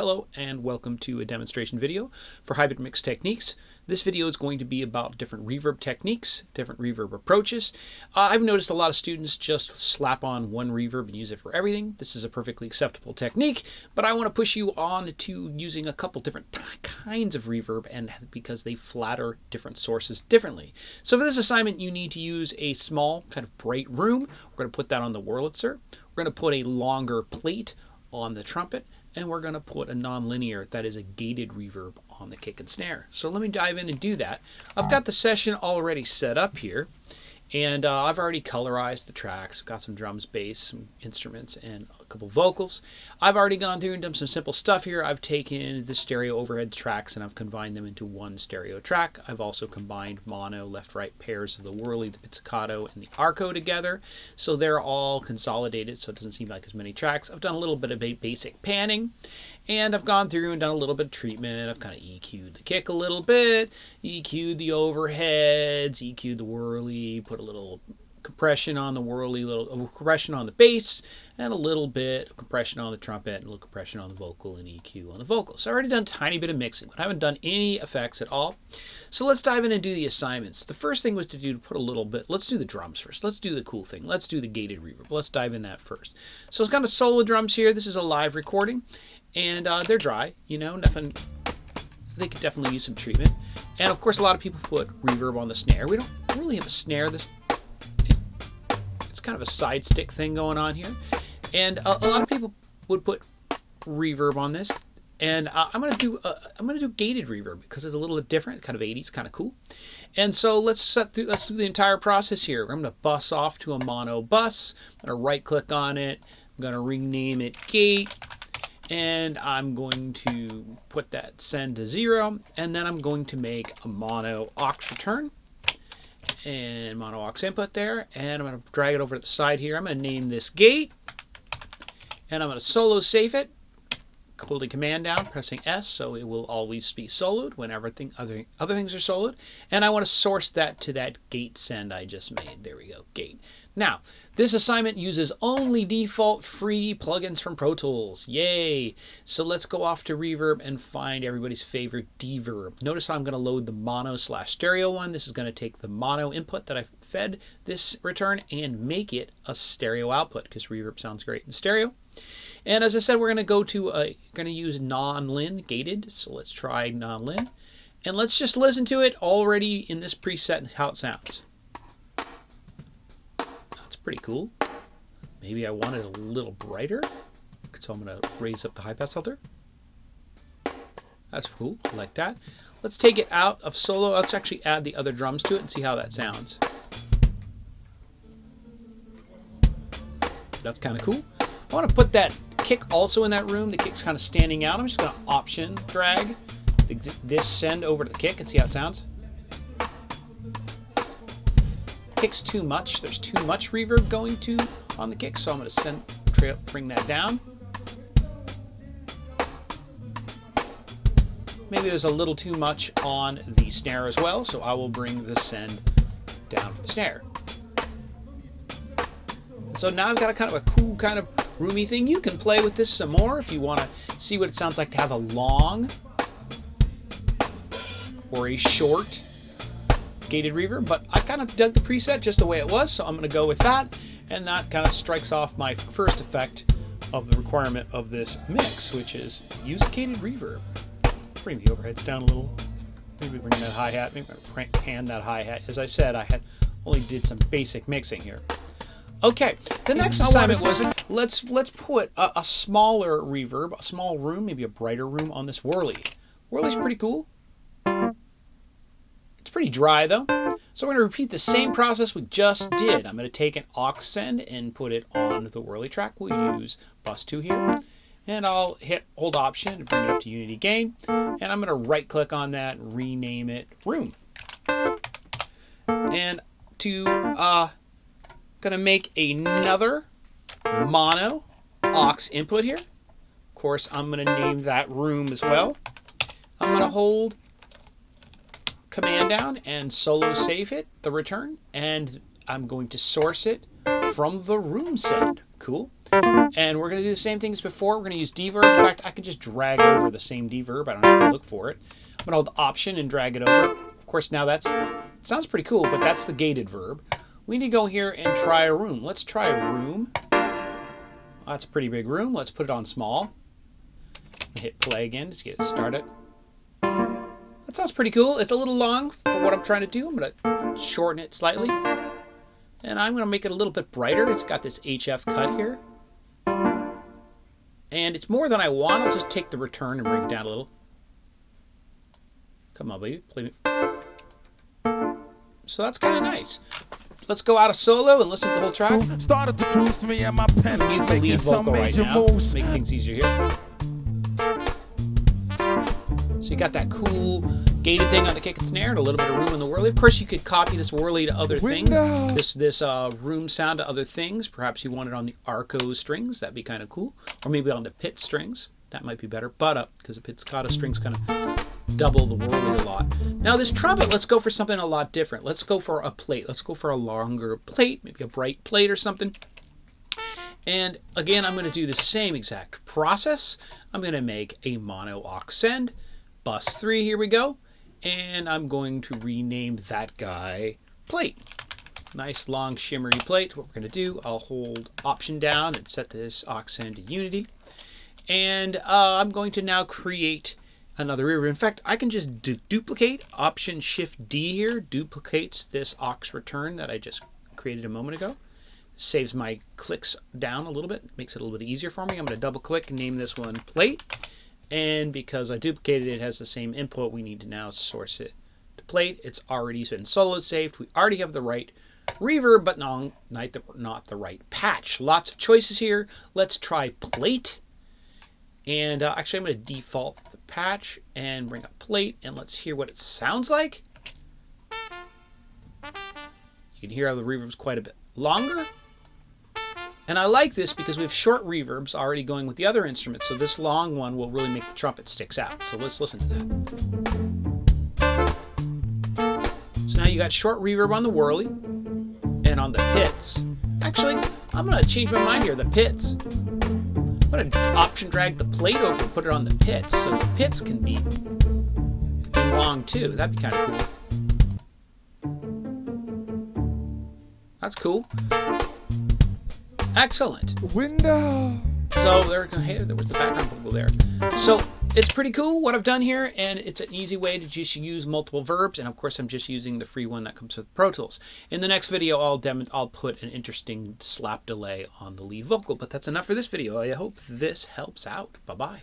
Hello and welcome to a demonstration video for hybrid mix techniques. This video is going to be about different reverb techniques, different reverb approaches. I've noticed a lot of students just slap on one reverb and use it for everything. This is a perfectly acceptable technique, but I want to push you on to using a couple different kinds of reverb, and because they flatter different sources differently. So for this assignment, you need to use a small kind of bright room. We're going to put that on the Wurlitzer. We're going to put a longer plate on the trumpet, and we're going to put a nonlinear, that is a gated reverb, on the kick and snare. So let me dive in and do that. I've got the session already set up here, and I've already colorized the tracks. I've got some drums, bass, some instruments, and a couple vocals. I've already gone through and done some simple stuff here. I've taken the stereo overhead tracks and I've combined them into one stereo track. I've also combined mono, left-right pairs of the whirly, the pizzicato, and the arco together. So they're all consolidated, so it doesn't seem like as many tracks. I've done a little bit of basic panning, and I've gone through and done a little bit of treatment. I've kind of EQ'd the kick a little bit, EQ'd the overheads, EQ'd the whirly, put a little compression on the whirly, little compression on the bass, and a little bit of compression on the trumpet, and a little compression on the vocal, and EQ on the vocal. So I've already done a tiny bit of mixing, but I haven't done any effects at all. So let's dive in and do the assignments. The first thing was to put a little bit, let's do the drums first. Let's do the cool thing. Let's do the gated reverb. Let's dive in that first. So it's kind of solo drums here. This is a live recording, and they're dry, you know, nothing. They could definitely use some treatment. And of course, a lot of people put reverb on the snare. We don't really have a snare. It's kind of a side stick thing going on here. And a lot of people would put reverb on this. And I'm gonna do gated reverb because it's a little bit different, kind of 80s, kind of cool. And so let's do the entire process here. I'm gonna bus off to a mono bus. I'm gonna right click on it. I'm gonna rename it gate. And I'm going to put that send to 0, and then I'm going to make a mono aux return and mono aux input there, and I'm going to drag it over to the side here. I'm going to name this gate, and I'm going to solo safe it, holding command down, pressing S, so it will always be soloed when other things are soloed. And I want to source that to that gate send I just made. There we go, gate. Now, this assignment uses only default free plugins from Pro Tools. Yay! So let's go off to Reverb and find everybody's favorite deverb. Notice how I'm going to load the mono/stereo one. This is going to take the mono input that I fed this return and make it a stereo output, because reverb sounds great in stereo. And as I said, we're going to use non-lin gated. So let's try non-lin, and let's just listen to it already in this preset and how it sounds. That's pretty cool. Maybe I want it a little brighter, so I'm going to raise up the high pass filter. That's cool. I like that. Let's take it out of solo. Let's actually add the other drums to it and see how that sounds. That's kind of cool. I want to put that kick also in that room. The kick's kind of standing out. I'm just going to option drag this send over to the kick and see how it sounds. Kick's too much. There's too much reverb going on the kick, so I'm going to bring that down. Maybe there's a little too much on the snare as well, so I will bring the send down for the snare. So now I've got a kind of a cool kind of roomy thing. You can play with this some more if you want to see what it sounds like to have a long or a short gated reverb, but I kind of dug the preset just the way it was, so I'm going to go with that, and that kind of strikes off my first effect of the requirement of this mix, which is use a gated reverb. Bring the overheads down a little, maybe bring that hi-hat, maybe pan that hi-hat. As I said, I only did some basic mixing here. Okay, the next assignment was let's put a smaller reverb, a small room, maybe a brighter room on this whirly. Whirly's pretty cool. It's pretty dry though. So we're going to repeat the same process we just did. I'm going to take an aux send and put it on the whirly track. We'll use bus 2 here. And I'll hold option to bring it up to unity gain. And I'm going to right click on that and rename it room. And going to make another mono aux input here. Of course, I'm going to name that room as well. I'm going to hold command down and solo save it, the return, and I'm going to source it from the room send. Cool. And we're going to do the same thing as before. We're going to use Reverb. In fact, I can just drag over the same Reverb. I don't have to look for it. I'm going to hold Option and drag it over. Of course, now sounds pretty cool, but that's the gated verb. We need to go here and try a room. Let's try a room. That's a pretty big room. Let's put it on small. Hit play again just to get it started. That sounds pretty cool. It's a little long for what I'm trying to do. I'm going to shorten it slightly. And I'm going to make it a little bit brighter. It's got this HF cut here. And it's more than I want. I'll just take the return and bring it down a little. Come on, baby. Play me. So that's kind of nice. Let's go out of solo and listen to the whole track. Started to cruise me and my pen. Mute the lead vocal right now. Make things easier here. So you got that cool gated thing on the kick and snare and a little bit of room in the whirly. Of course, you could copy this whirly to other things. This room sound to other things. Perhaps you want it on the arco strings. That'd be kind of cool. Or maybe on the pit strings. That might be better. But because the pizzicato strings kind of double the whirly a lot. Now this trumpet, let's go for something a lot different. Let's go for a plate. Let's go for a longer plate. Maybe a bright plate or something. And again, I'm going to do the same exact process. I'm going to make a mono aux send. Bus 3, here we go. And I'm going to rename that guy plate. Nice long shimmery plate. What we're going to do, I'll hold Option down and set this aux send to unity. And I'm going to now create another reverb. In fact, I can just duplicate. Option Shift D here duplicates this aux return that I just created a moment ago. Saves my clicks down a little bit, makes it a little bit easier for me. I'm going to double click and name this one plate. And because I duplicated it, it has the same input, we need to now source it to plate. It's already been solo saved. We already have the right reverb, but not the right patch. Lots of choices here. Let's try plate. And actually, I'm going to default the patch and bring up plate, and let's hear what it sounds like. You can hear how the reverb's quite a bit longer. And I like this because we have short reverbs already going with the other instruments, so this long one will really make the trumpet sticks out. So let's listen to that. So now you got short reverb on the whirly and on the pits. Actually, I'm going to change my mind here, the pits. I'm going to option drag the plate over and put it on the pits, so the pits can be long too. That'd be kind of cool. That's cool. Excellent. Window. So there was the background vocal there. So it's pretty cool what I've done here, and it's an easy way to just use multiple verbs. And of course, I'm just using the free one that comes with Pro Tools. In the next video, I'll put an interesting slap delay on the lead vocal. But that's enough for this video. I hope this helps out. Bye bye.